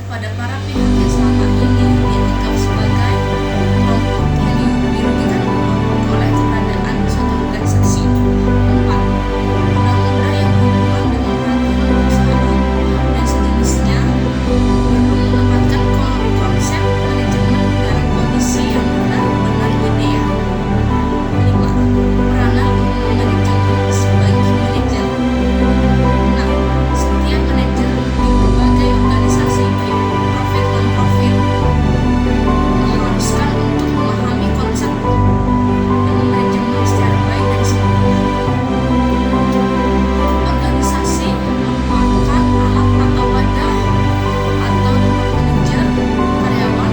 kepada para pihak yang selama ini dianggap sebagai kelompok yang dirugikan oleh keberadaan suatu organisasi. 4. Undang-undang yang berhubungan dengan peraturan perusahaan dan sejenisnya perlu menempatkan konsep manajemen dalam kondisi yang benar-benar ideal. 5. Peranan manajemen sebagai manajer. Nah, setiap manajer di berbagai organisasi baik profit non-profit mengharuskan untuk memahami konsep manajemen secara baik dan sempurna. Organisasi merupakan alat atau wadah atau tempat manajer, karyawan,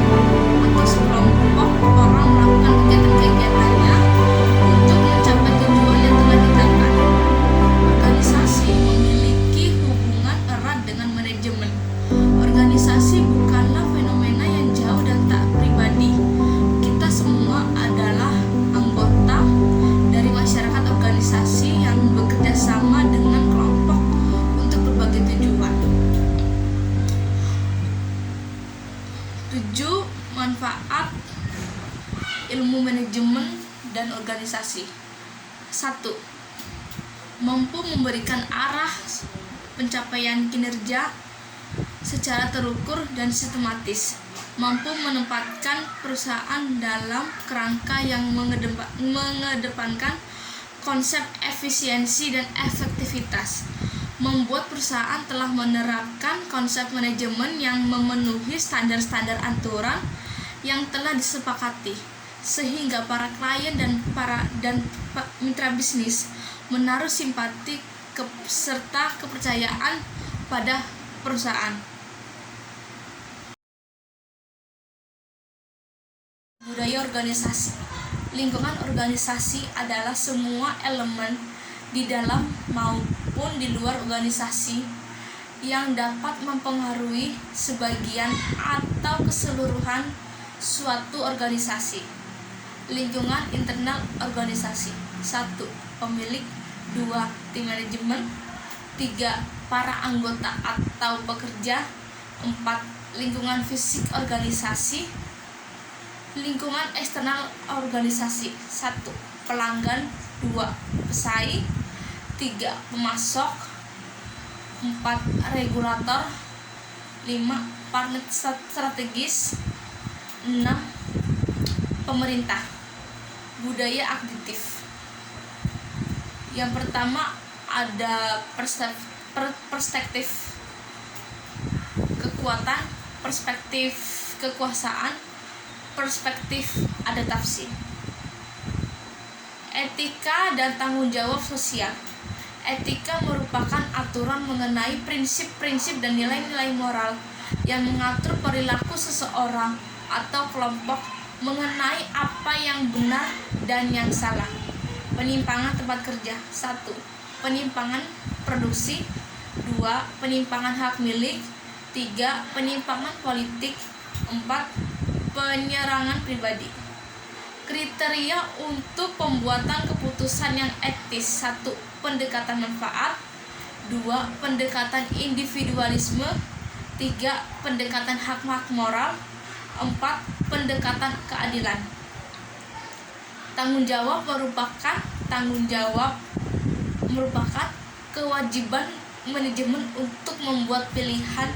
atau sekelompok orang melakukan kegiatan-kegiatannya untuk mencapai tujuan yang telah ditetapkan. Organisasi memiliki hubungan erat dengan manajemen. Organisasi bukanlah fenomena yang jauh dan tak pribadi. Kita semua adalah anggota dari masyarakat organisasi yang bekerja sama dengan kelompok untuk berbagai tujuan. 7. Manfaat ilmu manajemen dan organisasi. 1. Mampu memberikan arah pencapaian kinerja secara terukur dan sistematis, mampu menempatkan perusahaan dalam kerangka yang mengedepankan konsep efisiensi dan efektivitas, membuat perusahaan telah menerapkan konsep manajemen yang memenuhi standar-standar aturan yang telah disepakati, sehingga para klien dan mitra bisnis menaruh simpati serta kepercayaan pada perusahaan. Budaya organisasi. Lingkungan organisasi adalah semua elemen di dalam maupun di luar organisasi yang dapat mempengaruhi sebagian atau keseluruhan suatu organisasi. Lingkungan internal organisasi. 1. Pemilik. 2. Tim manajemen. 3. Para anggota atau pekerja. 4. Lingkungan fisik organisasi. Lingkungan eksternal organisasi. 1. Pelanggan. 2. Pesaing. 3. Pemasok. 4. Regulator. 5. Partner strategis. 6. Pemerintah. Budaya aktif. Yang pertama ada perspektif kekuatan, perspektif kekuasaan, perspektif adaptasi. Etika dan tanggung jawab sosial. Etika merupakan aturan mengenai prinsip-prinsip dan nilai-nilai moral yang mengatur perilaku seseorang atau kelompok mengenai apa yang benar dan yang salah. Penyimpangan tempat kerja. 1. Penyimpangan produksi. 2. Penyimpangan hak milik. 3. Penyimpangan politik. 4. Penyerangan pribadi. Kriteria untuk pembuatan keputusan yang etis. 1. Pendekatan manfaat. 2. Pendekatan individualisme. 3. Pendekatan hak moral. 4. Pendekatan keadilan. Tanggung jawab merupakan kewajiban manajemen untuk membuat pilihan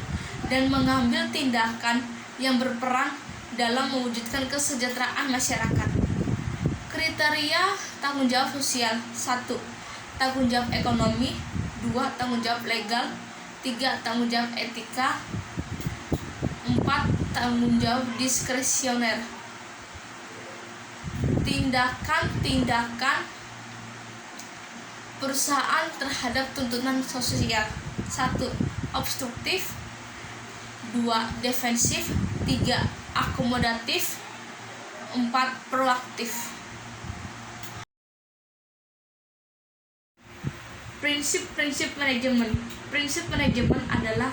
dan mengambil tindakan yang berperan dalam mewujudkan kesejahteraan masyarakat. Kriteria tanggung jawab sosial. 1. Tanggung jawab ekonomi. 2. Tanggung jawab legal. 3. Tanggung jawab etika. 4. Tanggung jawab diskresioner. Tindakan perusahaan terhadap tuntutan sosial. 1. Obstruktif. 2. Defensif. 3. Akomodatif. 4. Proaktif. Prinsip-prinsip manajemen. Prinsip manajemen adalah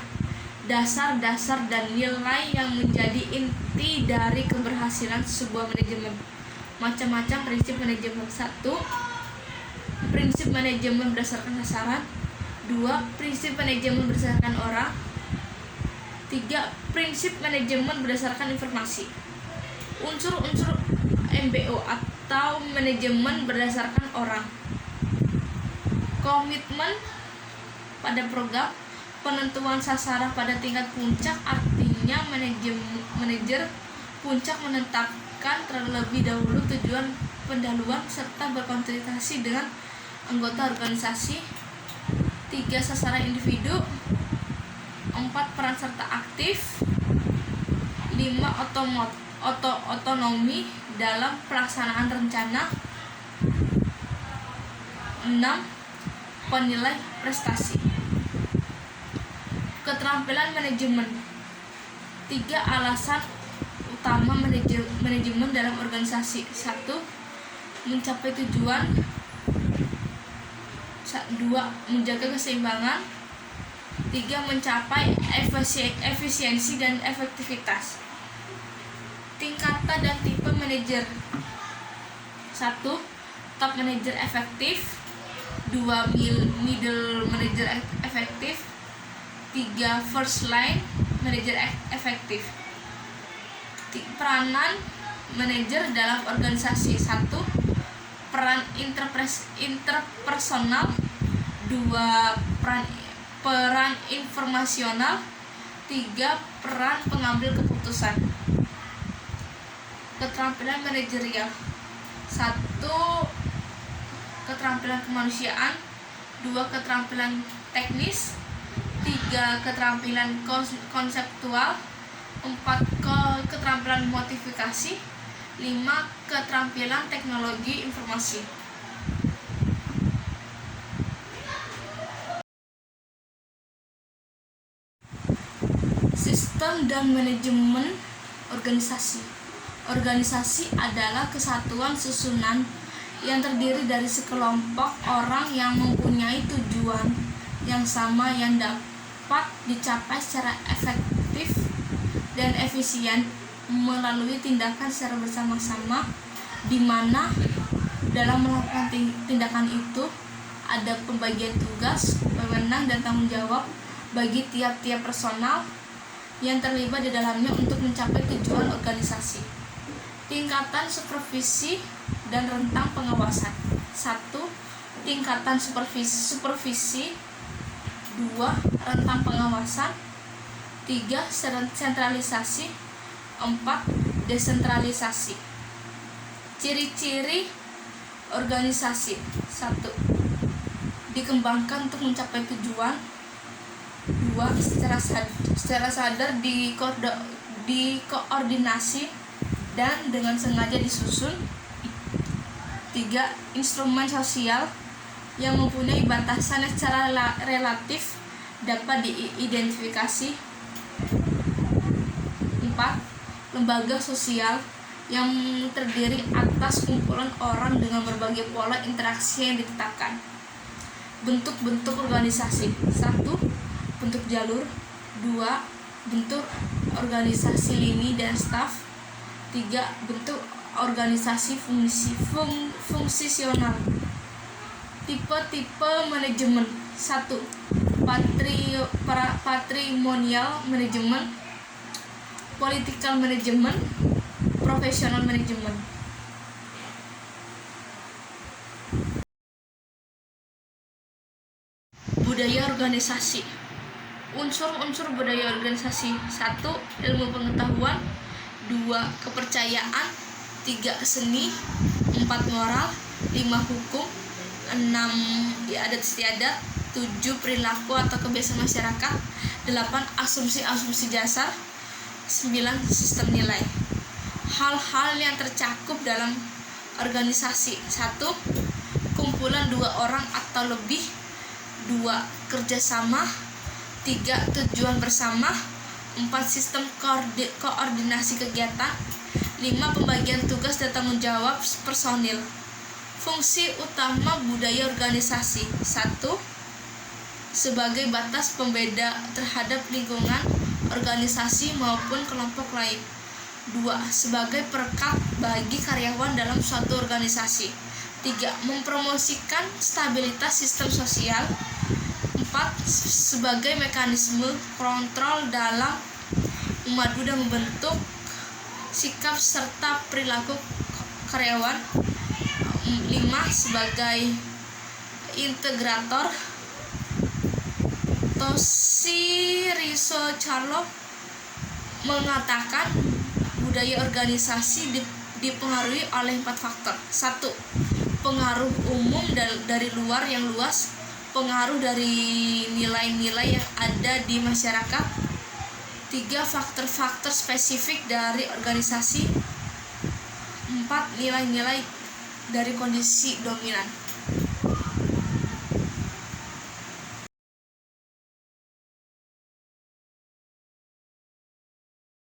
dasar-dasar dan nilai yang menjadi inti dari keberhasilan sebuah manajemen. Macam-macam prinsip manajemen. 1. Prinsip manajemen berdasarkan sasaran. 2. Prinsip manajemen berdasarkan orang. 3. Prinsip manajemen berdasarkan informasi. Unsur-unsur MBO atau manajemen berdasarkan orang. Komitmen pada program, penentuan sasaran pada tingkat puncak, artinya manajer puncak menetapkan terlebih dahulu tujuan pendahuluan serta berkonsultasi dengan anggota organisasi. 3. Sasaran individu. 4. Peran serta aktif. 5. Otonomi dalam pelaksanaan rencana. 6. Penilai prestasi. Keterampilan manajemen. 3 alasan utama manajemen dalam organisasi. 1. Mencapai tujuan. 2. Menjaga keseimbangan. 3. Mencapai efisiensi dan efektivitas. Tingkatan dan tipe manajer. 1. Top manager efektif. 2. Middle manager efektif. 3. First line manager efektif. Peranan manajer dalam organisasi. 1. Peran interpersonal. 2. Peran informasional. 3. Peran pengambil keputusan. Keterampilan manajerial. 1. Keterampilan kemanusiaan. 2. Keterampilan teknis. 3. Keterampilan konseptual. 4. Keterampilan motivasi. 5. Keterampilan teknologi informasi. Sistem dan manajemen organisasi. Organisasi adalah kesatuan susunan yang terdiri dari sekelompok orang yang mempunyai tujuan yang sama yang dapat dicapai secara efektif dan efisien melalui tindakan secara bersama-sama, di mana dalam melakukan tindakan itu ada pembagian tugas, wewenang dan tanggung jawab bagi tiap-tiap personal yang terlibat di dalamnya untuk mencapai tujuan organisasi. Tingkatan supervisi dan rentang pengawasan. 1. Tingkatan supervisi. 2. Rentang pengawasan. 3. Sentralisasi. 4. Desentralisasi. Ciri-ciri organisasi. 1. Dikembangkan untuk mencapai tujuan. 2. Secara sadar dikoordinasi dan dengan sengaja disusun. 3. Instrumen sosial yang mempunyai batasan secara relatif dapat diidentifikasi. 4. Lembaga sosial yang terdiri atas kumpulan orang dengan berbagai pola interaksi yang ditetapkan. Bentuk-bentuk organisasi. 1. Bentuk jalur. 2. Bentuk organisasi lini dan staf. 3. Bentuk organisasi fungsional. Tipe-tipe manajemen. 1. Patrimonial manajemen, political management, professional management. Budaya organisasi. Unsur-unsur budaya organisasi. 1. Ilmu pengetahuan. 2. Kepercayaan. 3. Seni. 4. Moral. 5. Hukum. 6. Adat istiadat. 7. Perilaku atau kebiasaan masyarakat. 8. Asumsi-asumsi dasar. 9. Sistem nilai. Hal-hal yang tercakup dalam organisasi. 1. Kumpulan 2 orang atau lebih. 2. Kerjasama. 3. Tujuan bersama. 4. Sistem koordinasi kegiatan. 5. Pembagian tugas dan tanggung jawab personil. Fungsi utama budaya organisasi. 1. Sebagai batas pembeda terhadap lingkungan organisasi maupun kelompok lain. 2. Sebagai perekat bagi karyawan dalam suatu organisasi. 3. Mempromosikan stabilitas sistem sosial. 4. Sebagai mekanisme kontrol dalam memadu dan membentuk sikap serta perilaku karyawan. 5. Sebagai integrator, Toshihiro Charlo mengatakan budaya organisasi dipengaruhi oleh 4 faktor. 1. Pengaruh umum dari luar yang luas, pengaruh dari nilai-nilai yang ada di masyarakat. 3. Faktor-faktor spesifik dari organisasi. 4. Nilai-nilai dari kondisi dominan.